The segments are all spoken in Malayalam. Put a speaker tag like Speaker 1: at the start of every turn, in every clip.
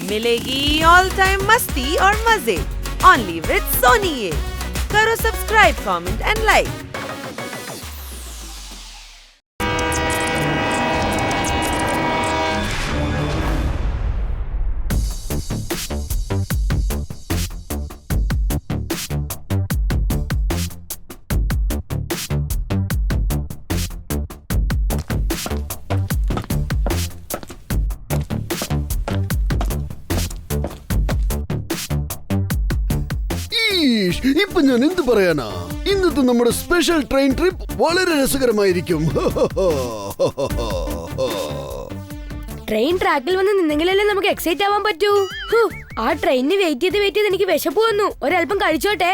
Speaker 1: मिलेगी ऑल टाइम मस्ती और मजे ओनली विद सोनी ये। करो सब्सक्राइब, कमेंट एंड लाइक।
Speaker 2: ഇപ്പൊ ഞാൻ എന്ത് പറയാനാ, ഇന്നത്തെ നമ്മുടെ സ്പെഷ്യൽ ട്രെയിൻ ട്രിപ്പ് വളരെ രസകരമായിരിക്കും.
Speaker 3: ട്രെയിൻ ട്രാക്കിൽ വന്ന് നിന്നെങ്കിലല്ലേ നമുക്ക് എക്സൈറ്റ് ആവാൻ പറ്റൂ. ആ ട്രെയിനിന് വെയിറ്റ് ചെയ്ത് എനിക്ക് വിശപ്പ് വന്നു. ഒരല്പം കഴിച്ചോട്ടെ.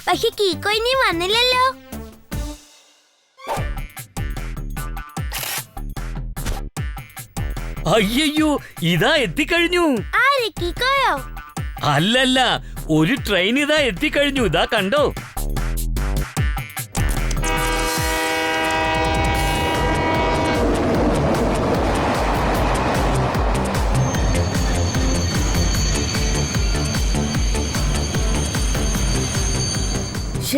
Speaker 4: പക്ഷെ കീക്കോ ഇനി വന്നില്ലല്ലോ.
Speaker 5: അയ്യോ, ഇതാ എത്തിക്കഴിഞ്ഞു.
Speaker 4: ആര്, കീക്കോയോ?
Speaker 5: അല്ലല്ല, ഒരു ട്രെയിൻ ഇതാ എത്തിക്കഴിഞ്ഞു. ഇതാ കണ്ടോ?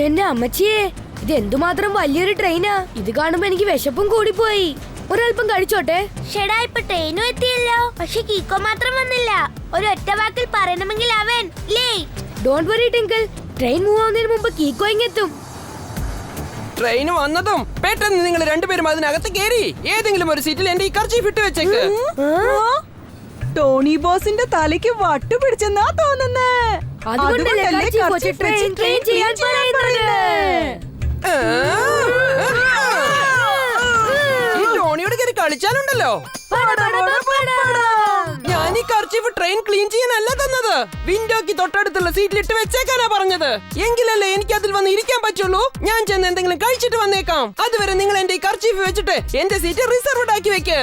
Speaker 3: എന്റെ അമ്മച്ചിയെ, ഇത് എന്തുമാത്രം വലിയൊരു ട്രെയിനാ. ഇത് കാണുമ്പോ എനിക്ക് വിശപ്പും കൂടിപ്പോയി. ഒരല്പം കഴിച്ചോട്ടെ.
Speaker 4: ഷെടാ, ഇപ്പൊ ട്രെയിനും എത്തിയല്ലോ. പക്ഷെ കീക്കോ മാത്രം വന്നില്ല. ഒരൊറ്റ വാക്കിൽ പറയണമെങ്കിൽ അവൻ late.
Speaker 3: Don't worry Tinkle, train move ആവുന്നതിന് മുമ്പ് കീക്കോ ഇങ്ങെത്തും.
Speaker 6: ട്രെയിൻ വന്നതും പെട്ടെന്ന് നിങ്ങൾ രണ്ടുപേരും അതിനകത്ത് കയറി ഏതെങ്കിലും ഒരു സീറ്റിൽ എന്റെ ഈ കർച്ചീഫ് ഇട്ട് വെച്ചേക്ക്.
Speaker 1: ടോണി ബോസിന്റെ തലയ്ക്ക് വട്ടു പിടിച്ചെന്നാ തോന്നുന്നേ.
Speaker 6: ഈ ടോണിയോട് കയറി കളിച്ചാലുണ്ടല്ലോ. ഞാൻ ഈ കർച്ചീഫ് ട്രെയിൻ ക്ലീൻ ചെയ്യാനല്ല തന്നത്, വിൻഡോക്ക് തൊട്ടടുത്തുള്ള സീറ്റിൽ ഇട്ട് വെച്ചേക്കാനാ പറഞ്ഞത്. എങ്കിലല്ലേ എനിക്ക് അതിൽ വന്ന് ഇരിക്കാൻ പറ്റുള്ളൂ. ഞാൻ ചെന്ന് എന്തെങ്കിലും കഴിച്ചിട്ട് വന്നേക്കാം. അതുവരെ നിങ്ങൾ എന്റെ ഈ കർച്ചീഫ് വെച്ചിട്ട് എന്റെ സീറ്റ് റിസർവ്ഡ് ആക്കി വെക്ക്.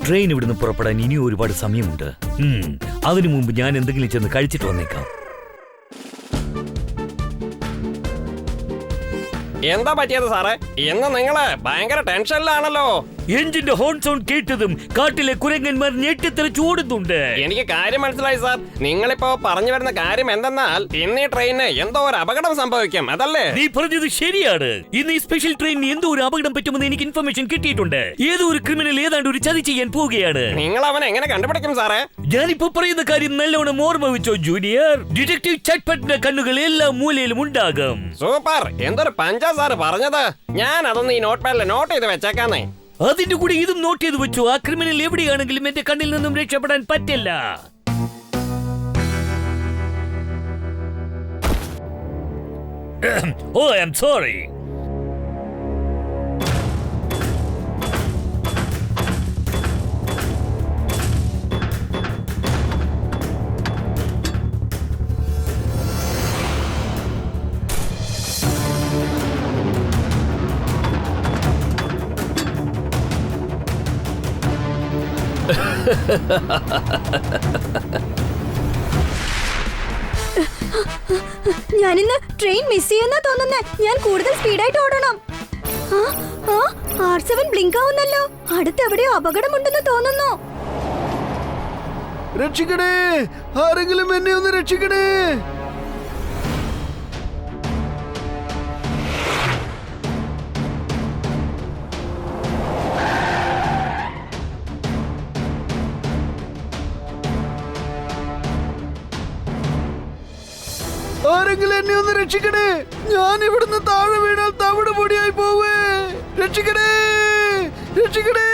Speaker 5: ട്രെയിൻ ഇവിടുന്ന് പുറപ്പെടാൻ ഇനി ഒരുപാട് സമയമുണ്ട്. അതിനു മുമ്പ് ഞാൻ എന്തെങ്കിലും ചെന്ന് കഴിച്ചിട്ട് വന്നേക്കാം.
Speaker 6: എന്താ പറ്റിയത് സാറേ? ഇന്ന് നിങ്ങള് ഭയങ്കര ടെൻഷനിലാണല്ലോ.
Speaker 5: എഞ്ചിന്റെ ഹോൺ സൗണ്ട് കേട്ടതും കാട്ടിലെ കുരങ്ങന്മാർ ഞെട്ടിത്തെറിച്ച് ഓടുന്നുണ്ട്.
Speaker 6: എനിക്ക് കാര്യം മനസ്സിലായി സാർ. നിങ്ങളിപ്പോ പറഞ്ഞു വരുന്ന കാര്യം എന്തെന്നാൽ ഇന്ന് ഈ ട്രെയിനിന് എന്തോ ഒരു അപകടം സംഭവിക്കും, അതല്ലേ?
Speaker 5: നീ പറഞ്ഞത് ശരിയാണ്. ഇന്ന് ഈ സ്പെഷ്യൽ ട്രെയിനിന് എന്തോ ഒരു അപകടം പറ്റുമെന്ന് എനിക്ക് ഇൻഫർമേഷൻ കിട്ടിയിട്ടുണ്ട്. ഏതോ ഒരു ക്രിമിനൽ ഏതാണ്ട് ഒരു ചതി ചെയ്യാൻ പോവുകയാണ്.
Speaker 6: നിങ്ങൾ അവനെ എങ്ങനെ കണ്ടുപിടിക്കും സാറേ?
Speaker 5: ഞാനിപ്പോ പറയുന്ന കാര്യം നല്ലോണം ഓർമ്മ വെച്ചോ ജൂനിയർ. ഡിറ്റക്ടീവ് ചട്ട്പട്ടിന്റെ കണ്ണുകൾ എല്ലാ മൂലയിലും ഉണ്ടാകും.
Speaker 6: സൂപ്പർ, എന്തൊരു പഞ്ചാ സാറ് പറഞ്ഞത്. ഞാൻ അതൊന്ന് ഈ നോട്ട് പാഡിൽ നോട്ട് ചെയ്ത് വെച്ചേക്കാന്നേ.
Speaker 5: അതിന്റെ കൂടെ ഇതും നോട്ട് ചെയ്ത് വെച്ചു. ആ ക്രിമിനൽ എവിടെയാണെങ്കിലും എന്റെ കണ്ണിൽ നിന്നും രക്ഷപ്പെടാൻ പറ്റില്ല. ഓ, ഐ ആം സോറി.
Speaker 4: ഞാനിന്ന് ട്രെയിൻ മിസ് ചെയ്യുന്ന തോന്നുന്നേ. ഞാൻ കൂടുതൽ സ്പീഡായിട്ട് ഓടണം. R7 blink ആവുന്നല്ലോ. അടുത്തെവിടെയോ അപകടമുണ്ടെന്ന് തോന്നുന്നു.
Speaker 2: രക്ഷിക്കണേ, ആരെങ്കിലും എന്നെ ഒന്ന് രക്ഷിക്കണേ. ആരെങ്കിലും എന്നെ ഒന്ന് രക്ഷിക്കണേ. ഞാൻ ഇവിടുന്ന് താഴെ വീണാൽ തവിട് പൊടിയായി പോവേ. രക്ഷിക്കണേ, രക്ഷിക്കണേ.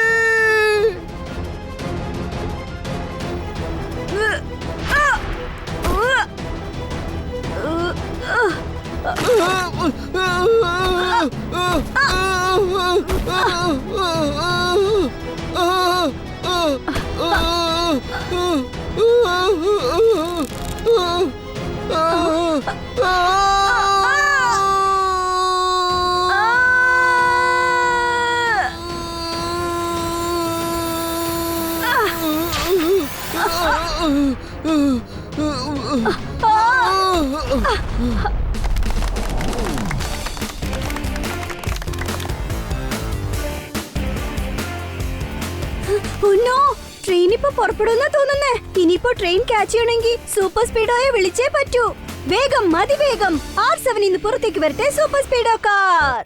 Speaker 7: ട്രെയിൻ ഇപ്പൊ പുറപ്പെടുന്ന തോന്നുന്നേ. ഇനിയിപ്പോ ട്രെയിൻ ക്യാച്ച് ചെയ്യണമെങ്കിൽ സൂപ്പർ സ്പീഡോയെ വിളിച്ചേ പറ്റൂ. വേഗം, അതിവേഗം R7 ഇന്ന് പുറത്തേക്ക് വരട്ടെ. Super Speedo car.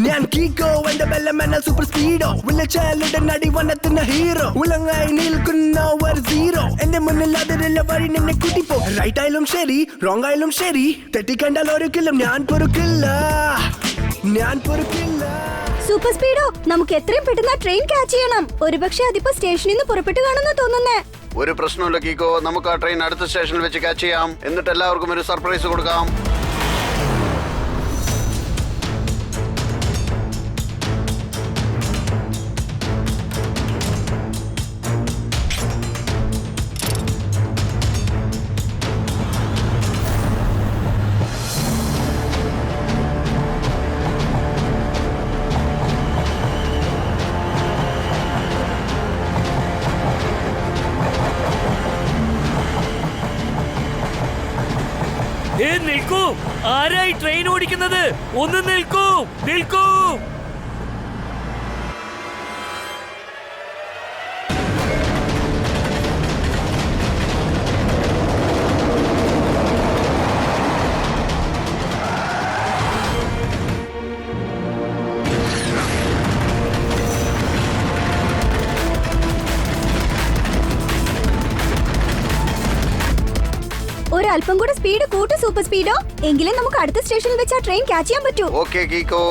Speaker 8: ഞാൻ കീക്കോ എന്റെ ബെല്ലമെന്ന സൂപ്പർ സ്പീഡോ വിളിച്ചാലിടെ നടി വനത്തിന് ഹീറോ ഉലങ്ങായി നിൽക്കുന്ന ഒരു സീറോ എന്റെ മുന്നിൽ അതിലുള്ള വഴി നിന്നെ കൂട്ടിപ്പോ റൈറ്റ് ആയാലും ശരി റോങ് ആയാലും ശരി തെറ്റിക്കണ്ടാൽ ഒരിക്കലും ഞാൻ പൊറുക്കില്ല.
Speaker 7: സൂപ്പർ സ്പീഡോ നമുക്ക് എത്രയും പെട്ടെന്ന് ട്രെയിൻ ക്യാച്ച് ചെയ്യണം. ഒരുപക്ഷെ അതിപ്പോ സ്റ്റേഷനിൽ നിന്ന് പുറപ്പെട്ടു കാണുന്നു തോന്നുന്നേ.
Speaker 2: ഒരു പ്രശ്നമില്ല കീക്കോ, നമുക്ക് ആ ട്രെയിൻ അടുത്ത സ്റ്റേഷനിൽ വെച്ച് ക്യാച്ച് ചെയ്യാം. എന്നിട്ട് എല്ലാവർക്കും ഒരു സർപ്രൈസ് കൊടുക്കാം.
Speaker 5: നിൽക്കൂ, ആരായി ട്രെയിൻ ഓടിക്കുന്നത്? ഒന്ന് നിൽക്കൂ, നിൽക്കൂ.
Speaker 7: ഒരല്പം കൂടെ സ്പീഡ് കൂട്ടു സൂപ്പർ സ്പീഡോ. എങ്കിലേ നമുക്ക് അടുത്ത സ്റ്റേഷനിൽ വെച്ച് ആ ട്രെയിൻ ക്യാച്ച് ചെയ്യാൻ പറ്റൂ.
Speaker 2: ഓക്കേ കീക്കോ.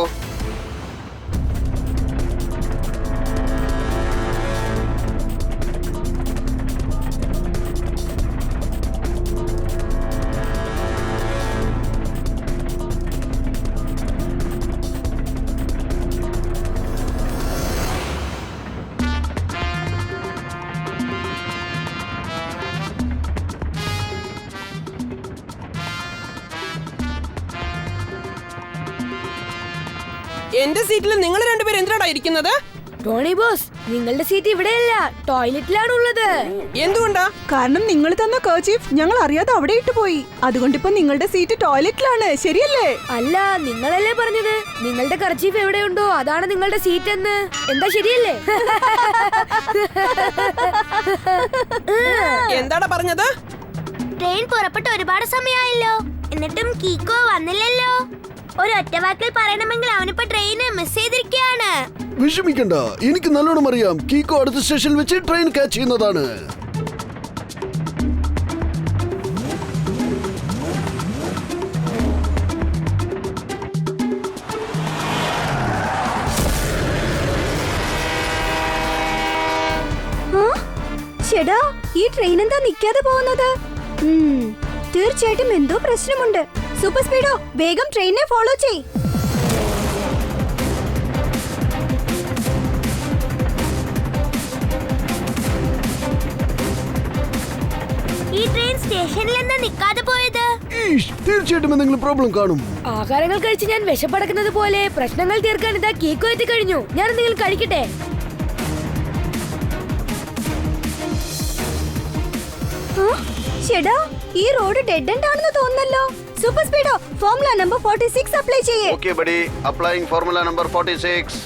Speaker 6: എന്റെ സീറ്റിൽ നിങ്ങൾ രണ്ടുപേരും എന്തിനാണ് ഇരിക്കുന്നത്?
Speaker 3: ടോണി ബോസ്, നിങ്ങളുടെ സീറ്റ് ഇവിടെയല്ല, ടോയ്ലറ്റിലാണ് ഉള്ളത്.
Speaker 6: എന്തുകൊണ്ടാ?
Speaker 9: കാരണം നിങ്ങൾ തന്ന കർച്ചീഫ് ഞങ്ങൾ അറിയാതെ അവിടെ ഇട്ട് പോയി. അതുകൊണ്ടിപ്പോ നിങ്ങളുടെ സീറ്റ് ടോയ്ലറ്റിലാണ്, ശരിയല്ലേ?
Speaker 3: അല്ല, നിങ്ങളല്ലേ പറഞ്ഞത് നിങ്ങളുടെ കർച്ചീഫ് എവിടെയുണ്ടോ അതാണ് നിങ്ങളുടെ സീറ്റ് എന്ന്. എന്താ ശരിയല്ലേ?
Speaker 6: എന്താടാ പറഞ്ഞത്?
Speaker 4: ട്രെയിൻ പുറപ്പെട്ട് ഒരുപാട് സമയമായല്ലോ, എന്നിട്ടും കീക്കോ വന്നില്ലല്ലോ. ഒരു ഒറ്റ വാക്കിൽ പറയണമെങ്കിൽ അവനിപ്പോ ട്രെയിന് മിസ് ചെയ്തിരിക്കുകയാണ്.
Speaker 2: വിഷമിക്കണ്ട, എനിക്ക് നല്ലോണം അറിയാം. കീക്കോ അടുത്ത സ്റ്റേഷനിൽ വെച്ച് ട്രെയിൻ ക്യാച്ച് ചെയ്യുന്നതാണ്.
Speaker 7: ചേടാ, ഈ ട്രെയിൻ എന്താ നിക്കാതെ പോകുന്നത്? തീർച്ചയായിട്ടും എന്തോ പ്രശ്നമുണ്ട്. സൂപ്പർ സ്പീഡോ, വേഗം ട്രെയിനിനെ ഫോളോ ചെയ്.
Speaker 4: ഈ ട്രെയിൻ സ്റ്റേഷനിൽ എന്താ നിക്കാതെ പോയത്?
Speaker 2: തീർച്ചയായിട്ടും എന്തെങ്കിലും പ്രോബ്ലം കാണും.
Speaker 3: ആഹാരങ്ങൾ കഴിച്ച് ഞാൻ വിശപ്പടക്കുന്നത് പോലെ പ്രശ്നങ്ങൾ തീർക്കാൻ ഇതാ കീക്കോ എത്തി കഴിഞ്ഞു. ഞാൻ എന്തെങ്കിലും കഴിക്കട്ടെ?
Speaker 7: ചേടാ, ഈ റോഡ് ഡെഡ് എൻഡ് ആണെന്ന് തോന്നുന്നല്ലോ. Super Speedo, formula number 46 apply ചെയ്യേ.
Speaker 2: Okay buddy, applying formula number 46.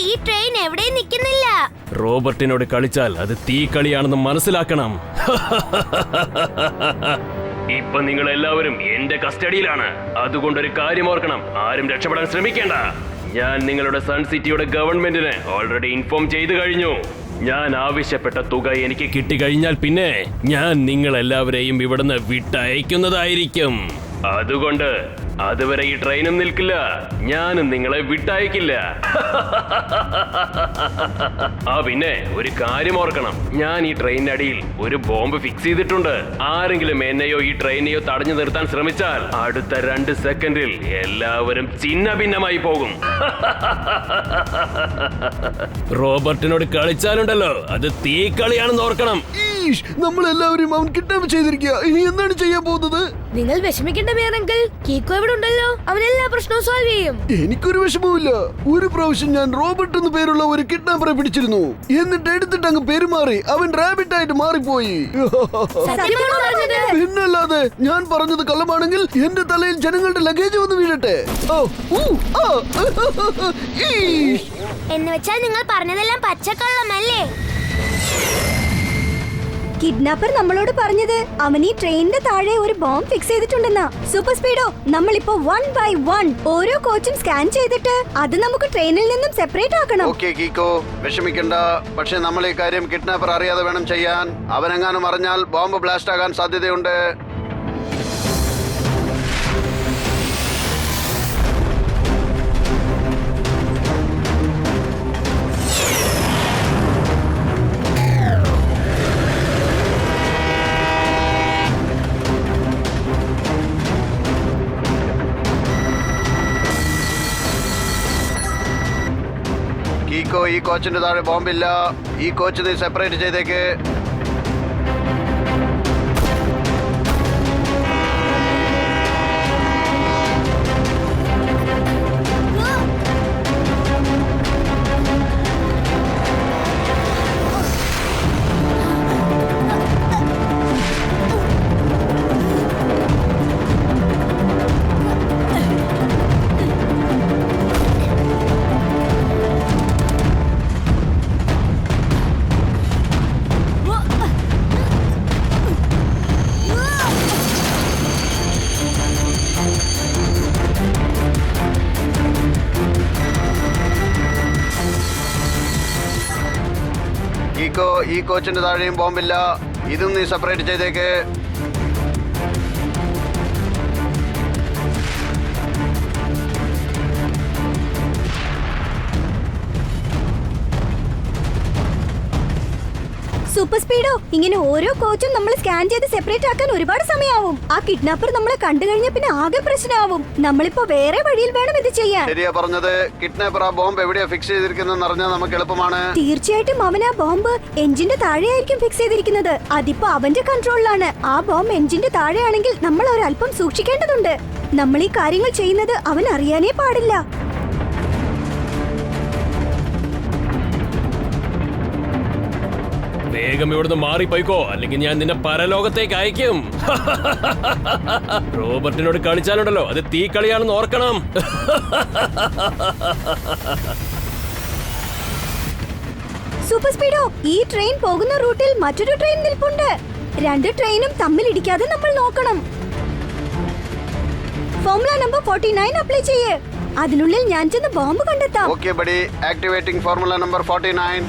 Speaker 4: ഈ ട്രെയിൻ എവിടെയും നിൽക്കുന്നില്ല.
Speaker 10: റോബർട്ടിനോട് കളിച്ചാൽ അത് തീക്കളിയാണെന്ന് മനസ്സിലാക്കണം. ഇപ്പൊ നിങ്ങൾ എല്ലാവരും എന്റെ കസ്റ്റഡിയിലാണ്. അതുകൊണ്ടൊരു കാര്യം ഓർക്കണം, ആരും രക്ഷപ്പെടാൻ ശ്രമിക്കേണ്ട. ഞാൻ നിങ്ങളുടെ സൺ സിറ്റിയുടെ ഗവൺമെന്റിനെ ഓൾറെഡി ഇൻഫോം ചെയ്തു കഴിഞ്ഞു. ഞാൻ ആവശ്യപ്പെട്ട തുക എനിക്ക് കിട്ടിക്കഴിഞ്ഞാൽ പിന്നെ ഞാൻ നിങ്ങളെല്ലാവരെയും ഇവിടുന്ന് വിട്ടയക്കുന്നതായിരിക്കും. അതുകൊണ്ട് അതുവരെ ഈ ട്രെയിനും നിൽക്കില്ല, ഞാനും നിങ്ങളെ വിട്ടയക്കില്ല. പിന്നെ ഒരു കാര്യം ഓർക്കണം, ഞാൻ ഈ ട്രെയിനടിയിൽ ഒരു ബോംബ് ഫിക്സ് ചെയ്തിട്ടുണ്ട്. ആരെങ്കിലും എന്നെയോ ഈ ട്രെയിനെയോ തടഞ്ഞു നിർത്താൻ ശ്രമിച്ചാൽ അടുത്ത 2 സെക്കൻഡിൽ എല്ലാവരും ചിന്ന ഭിന്നമായി പോകും. റോബർട്ടിനോട് കളിച്ചാലുണ്ടല്ലോ അത് തീക്കളിയാണെന്ന് ഓർക്കണം.
Speaker 2: നമ്മളെല്ലാവരും അവൻ കിഡ്നാപ്പ് ചെയ്തിരിക്കുക. ഇനി എന്താണ് ചെയ്യാൻ പോകുന്നത്?
Speaker 3: നിങ്ങൾ വിഷമിക്കേണ്ട മേയറങ്കിൾ, കീക്കോ ഇവിടെ ഉണ്ടല്ലോ, അവൻ എല്ലാ പ്രശ്നവും സോൾവ് ചെയ്യും.
Speaker 2: എനിക്കൊരു വിഷമവുമില്ല. ഒരു പ്രാവശ്യം ഞാൻ റോബർട്ട് എന്ന് പേരുള്ള ഒരു കിഡ്നാപ്പറെ പിടിച്ചിരുന്നു. എന്നിട്ട് എടുത്തിട്ട് അങ്ങ് പെരുമാറി അവൻ റാബിറ്റ് ആയിട്ട് മാറിപ്പോയി. പിന്നല്ലാതെ ഞാൻ പറഞ്ഞത് കള്ളമാണെങ്കിൽ എന്റെ തലയിൽ ജനങ്ങളുടെ ലഗേജ് വന്ന് വീഴട്ടെ.
Speaker 4: എന്ന് വെച്ചാൽ നിങ്ങൾ പറഞ്ഞതെല്ലാം പച്ചക്കള്ളമല്ലേ?
Speaker 7: കിഡ്നാപ്പർ നമ്മളോട് പറഞ്ഞത് അവൻ ഈ ട്രെയിനിന്റെ താഴെ ഒരു ബോംബ് ഫിക്സ് ചെയ്തിട്ടുണ്ടെന്നാ. സൂപ്പർ സ്പീഡോ, നമ്മളിപ്പോ 1 by 1 ഓരോ കോച്ചും സ്കാൻ ചെയ്തിട്ട് അത് നമുക്ക് ട്രെയിനിൽ നിന്നും സെപ്പറേറ്റ് ആക്കണം.
Speaker 2: ഓക്കേ കീക്കോ, വിഷമിക്കണ്ട. പക്ഷെ നമ്മൾ ഈ കാര്യം കിഡ്നാപ്പർ അറിയാതെ വേണം ചെയ്യാൻ. അവനെങ്ങാനും അറിഞ്ഞാൽ ബോംബ് ബ്ലാസ്റ്റ് ആകാൻ സാധ്യതയുണ്ട്. ഈ കോച്ചിന്റെ താഴെ ബോംബില്ല. ഈ കോച്ച് നീ സെപ്പറേറ്റ് ചെയ്തേക്ക്. ഈ കോച്ചിന്റെ താഴെയും ബോംബില്ല. ഇതും നീ സെപ്പറേറ്റ് ചെയ്തേക്ക്.
Speaker 7: സൂപ്പർ സ്പീഡോ, ഇങ്ങനെ ഓരോ കോച്ചും നമ്മൾ സ്കാൻ ചെയ്ത് സെപ്പറേറ്റ് ആക്കാൻ ഒരുപാട് സമയമാവും. ആ കിഡ്നാപ്പർ നമ്മളെ കണ്ടു കഴിഞ്ഞാൽ പിന്നെ ആകെ പ്രശ്നമാവും. നമ്മളിപ്പോ വേറെ വഴിയിൽ വേണം ഇത് ചെയ്യാൻ.
Speaker 2: ശരിയാ പറഞ്ഞത്. കിഡ്നാപ്പർ ആ ബോംബ് എവിടെയാ ഫിക്സ് ചെയ്തിരിക്കുന്നതെന്ന് അറിഞ്ഞാൽ നമുക്ക് എളുപ്പമാണ്.
Speaker 7: തീർച്ചയായിട്ടും അവൻ ആ ബോംബ് എഞ്ചിന്റെ താഴെയായിരിക്കും ഫിക്സ് ചെയ്തിരിക്കുന്നത്. അതിപ്പോ അവന്റെ കൺട്രോളിലാണ്. ആ ബോംബ് എഞ്ചിന്റെ താഴെയാണെങ്കിൽ നമ്മൾ ഒരല്പം സൂക്ഷിക്കേണ്ടതുണ്ട്. നമ്മൾ ഈ കാര്യങ്ങൾ ചെയ്യുന്നത് അവൻ അറിയാനേ പാടില്ല.
Speaker 10: വേഗം ഇവിടുന്ന് മാറിപ്പോയിക്കോ, അല്ലെങ്കിൽ ഞാൻ നിന്നെ പരലോകത്തേക്ക് അയക്കും. റോബർട്ടിനോട് കളിച്ചാലുണ്ടല്ലോ അത് തീക്കളിയാണെന്ന് ഓർക്കണം.
Speaker 7: സൂപ്പർ സ്പീഡോ, ഈ ട്രെയിൻ പോകുന്ന റൂട്ടിൽ മറ്റൊരു ട്രെയിൻ നിൽപ്പുണ്ട്. 2 ട്രെയിനും തമ്മിൽ ഇടിക്കാതെ നമ്മൾ നോക്കണം. ഫോർമുല നമ്പർ 49 അപ്ലൈ ചെയ്യേ. അതിനുള്ളിൽ ഞാൻ ചെന്ന് ബോംബ് കണ്ടെത്താം.
Speaker 2: Okay buddy, activating formula number 49.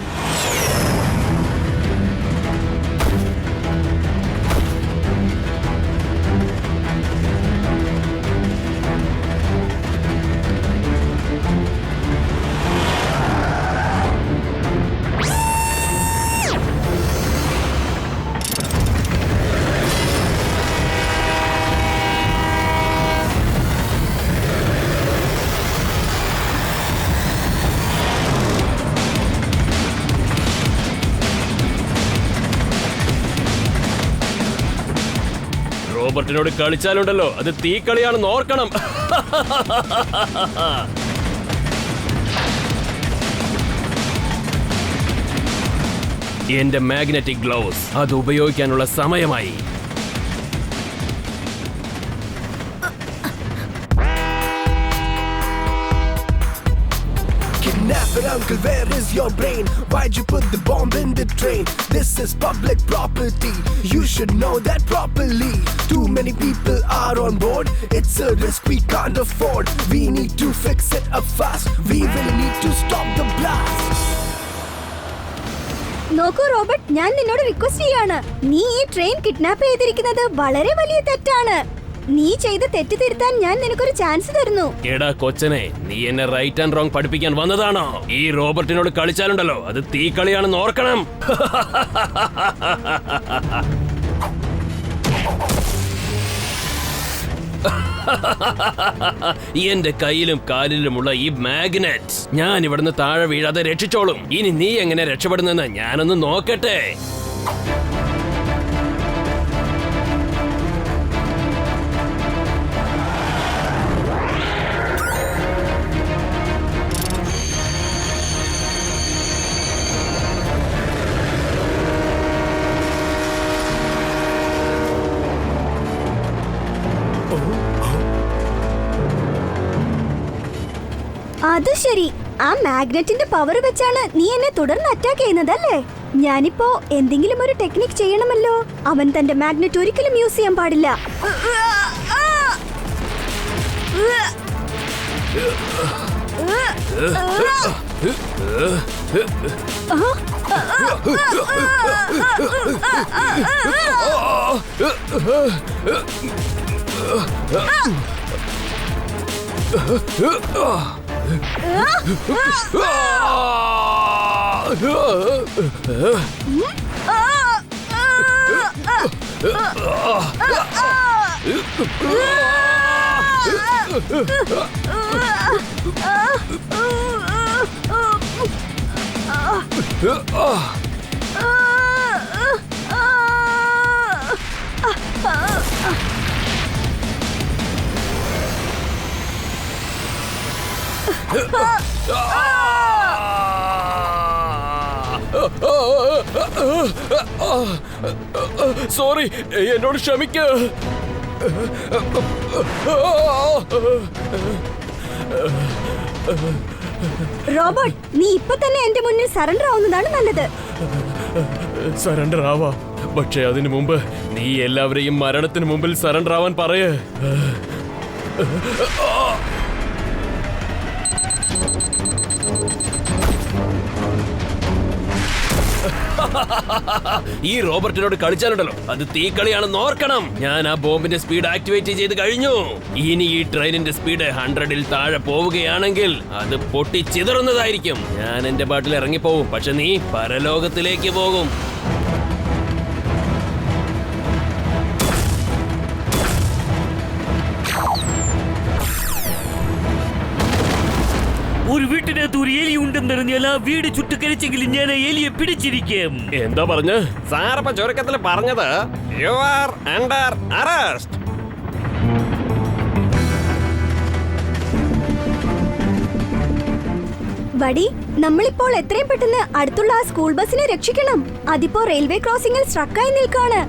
Speaker 10: റോബർട്ടിനോട് കളിച്ചാലുണ്ടല്ലോ അത് തീക്കളിയാണെന്ന് ഓർക്കണം. എന്റെ മാഗ്നറ്റിക് ഗ്ലൗസ് അത് ഉപയോഗിക്കാനുള്ള സമയമായി.
Speaker 8: But uncle, where is your brain? Why'd you put the bomb in the train? This is public property. You should know that properly. Too many people are on board. It's a risk we can't afford. We need to fix it up fast. We really need to stop the blast.
Speaker 7: നോക്കൂ റോബർട്ട്, ഞാൻ നിന്നോട് റിക്വസ്റ്റ് ചെയ്യാണ്. നീ ഈ ട്രെയിൻ കിഡ്നാപ്പ് ചെയ്തിരിക്കുന്നത് വളരെ വലിയ തെറ്റാണ്. നീ ചെയ്ത തെറ്റ് തിരുത്താൻ ഞാൻ നിനക്കൊരു ചാൻസ് തരുന്നു.
Speaker 10: എടാ കൊച്ചനെ, നീ എന്നെ റൈറ്റ് ആൻഡ് റോങ് പഠിപ്പിക്കാൻ വന്നതാണോ? ഈ റോബർട്ടിനോട് കളിച്ചാലുണ്ടല്ലോ, അത് തീക്കളിയാണെന്ന് ഓർക്കണം. എന്റെ കയ്യിലും കാലിലുമുള്ള ഈ മാഗ്നറ്റ് ഞാൻ ഇവിടുന്ന് താഴെ വീഴാതെ രക്ഷിച്ചോളും. ഇനി നീ എങ്ങനെ രക്ഷപ്പെടുന്നെന്ന് ഞാനൊന്ന് നോക്കട്ടെ.
Speaker 7: അത് ശരി, ആ മാഗ്നറ്റിന്റെ പവർ വെച്ചാണ് നീ എന്നെ തുടർന്ന് അറ്റാക്ക് ചെയ്യുന്നതല്ലേ? ഞാനിപ്പോ എന്തെങ്കിലും ഒരു ടെക്നിക് ചെയ്യണമല്ലോ. അവൻ തന്റെ മാഗ്നറ്റ് ഒരിക്കലും യൂസ് ചെയ്യാൻ പാടില്ല.
Speaker 10: സോറി, എന്നോട് ക്ഷമിക്ക.
Speaker 7: റോബർട്ട്, നീ ഇപ്പൊ തന്നെ എന്റെ മുന്നിൽ സറണ്ടർ ആവുന്നതാണ് നല്ലത്.
Speaker 10: സറണ്ടർ ആവാം, പക്ഷെ അതിനു മുമ്പ് നീ എല്ലാവരെയും മരണത്തിന് മുമ്പിൽ സറണ്ടർ ആവാൻ പറയേ. ഈ റോബർട്ടിനോട് കളിച്ചാലുണ്ടല്ലോ, അത് തീക്കളിയാണെന്ന് ഓർക്കണം. ഞാൻ ആ ബോംബിന്റെ സ്പീഡ് ആക്ടിവേറ്റ് ചെയ്ത് കഴിഞ്ഞു. ഇനി ഈ ട്രെയിനിന്റെ സ്പീഡ് 100-ൽ താഴെ പോവുകയാണെങ്കിൽ അത് പൊട്ടിച്ചിതറുന്നതായിരിക്കും. ഞാൻ എന്റെ പാട്ടിൽ ഇറങ്ങിപ്പോവും, പക്ഷെ നീ പരലോകത്തിലേക്ക് പോകും.
Speaker 5: ഒരു വീട്ടിനകത്ത് ഒരു എലി ഉണ്ടെന്നറിഞ്ഞാൽ ആ വീട് ചുട്ടുകരിച്ചെങ്കിലും ഞാൻ ആ എലിയെ പിടിച്ചിരിക്കും.
Speaker 10: എന്താ പറഞ്ഞ്?
Speaker 6: സാറപ്പ ചുരുക്കത്തിൽ പറഞ്ഞത് യു ആർ അണ്ടർ അറസ്റ്റ്.
Speaker 7: വടി, നമ്മളിപ്പോൾ എത്രയും പെട്ടെന്ന് അടുത്തുള്ള ആ സ്കൂൾ ബസിനെ രക്ഷിക്കണം. അതിപ്പോ റെയിൽവേ ക്രോസിംഗിൽ സ്ട്രക്കായി നിൽക്കാണ്.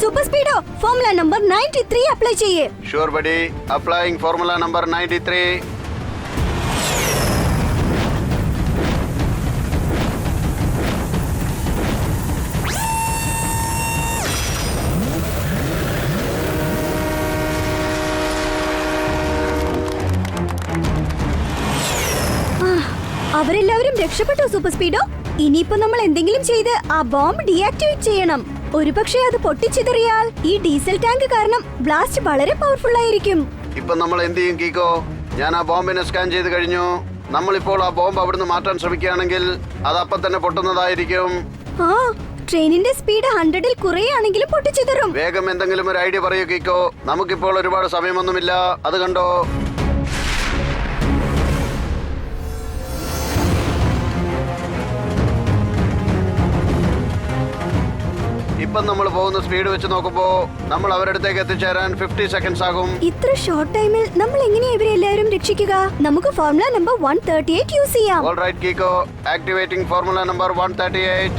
Speaker 7: Super Speedo, formula number 93 apply ചെയ്യേ.
Speaker 2: Sure buddy, applying formula number 93.
Speaker 7: അവരെല്ലാവരും രക്ഷപ്പെട്ടോ സൂപ്പർ സ്പീഡോ? ഇനിയിപ്പോ നമ്മൾ എന്തെങ്കിലും ചെയ്ത് ആ ബോംബ് ഡീആക്ടിവേറ്റ് ചെയ്യണം. ഒരുപക്ഷെ അത് പൊട്ടിച്ചിതറിയാൽ ഈ ഡീസൽ ടാങ്ക് കാരണം ബ്ലാസ്റ്റ് വളരെ പവർഫുൾ ആയിരിക്കും.
Speaker 2: ഇപ്പൊ നമ്മൾ എന്ത് ചെയ്യും കീക്കോ? ഞാൻ ആ ബോംബിനെ സ്കാൻ ചെയ്ത് കഴിഞ്ഞു. നമ്മളിപ്പോൾ ആ ബോംബ് അവിടുന്ന് മാറ്റാൻ ശ്രമിക്കുകയാണെങ്കിൽ അത് അപ്പം തന്നെ പൊട്ടുന്നതായിരിക്കും.
Speaker 7: ആ, ട്രെയിനിന്റെ സ്പീഡ് 100-ൽ കുറയാണെങ്കിലും പൊട്ടിച്ചിതറും.
Speaker 2: വേഗം എന്തെങ്കിലും ഒരു ഐഡിയ പറയൂ കീക്കോ. നമുക്കിപ്പോൾ ഒരുപാട് സമയമൊന്നുമില്ല. അത് കണ്ടോ? ഇപ്പം നമ്മൾ പോകുന്ന സ്പീഡ് വെച്ച് നോക്കുമ്പോ നമ്മൾ അവരടുത്തേക്ക് എത്തിച്ചേരാൻ 50 സെക്കൻഡ്സ് ആകും.
Speaker 7: ഇത്ര ഷോർട്ട് ടൈമിൽ നമ്മൾ എങ്ങനെയാ ഇവരെല്ലാവരും രക്ഷിക്കുക? നമുക്ക് ഫോർമുല നമ്പർ 138 യൂസ് ചെയ്യാം.
Speaker 2: Alright Kiko, activating formula number 138.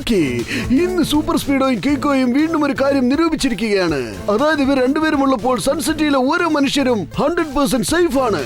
Speaker 2: Okay, ഇന്ന് സൂപ്പർ സ്പീഡോയും കീക്കോയും വീണ്ടും ഒരു കാര്യം നിരൂപിച്ചിരിക്കുകയാണ്. അതായത് ഇവർ രണ്ടുപേരും ഉള്ളപ്പോൾ സൺസിറ്റിയിലെ ഓരോ മനുഷ്യരും 100% സേഫ് ആണ്.